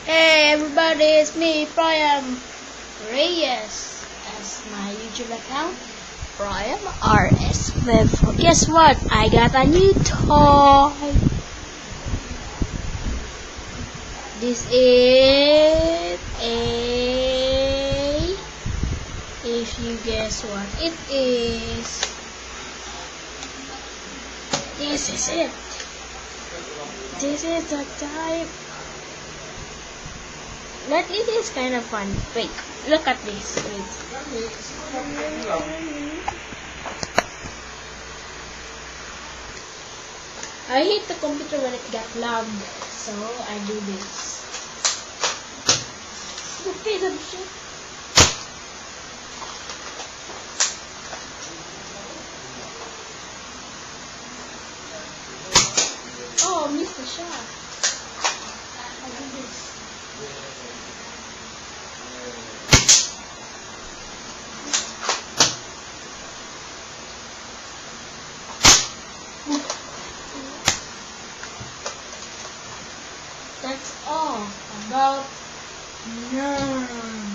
Hey everybody, it's me, Brian Reyes. That's my YouTube account, Brian RS Live. Guess what? I got a new toy. This is if you guess what it is, this is it. This is the type. But it is kind of fun. Wait, look at this. Wait. I hate the computer when it got loud, so I do this. Stupid shit. Oh, missed the shot. I do this. That's all about nerds.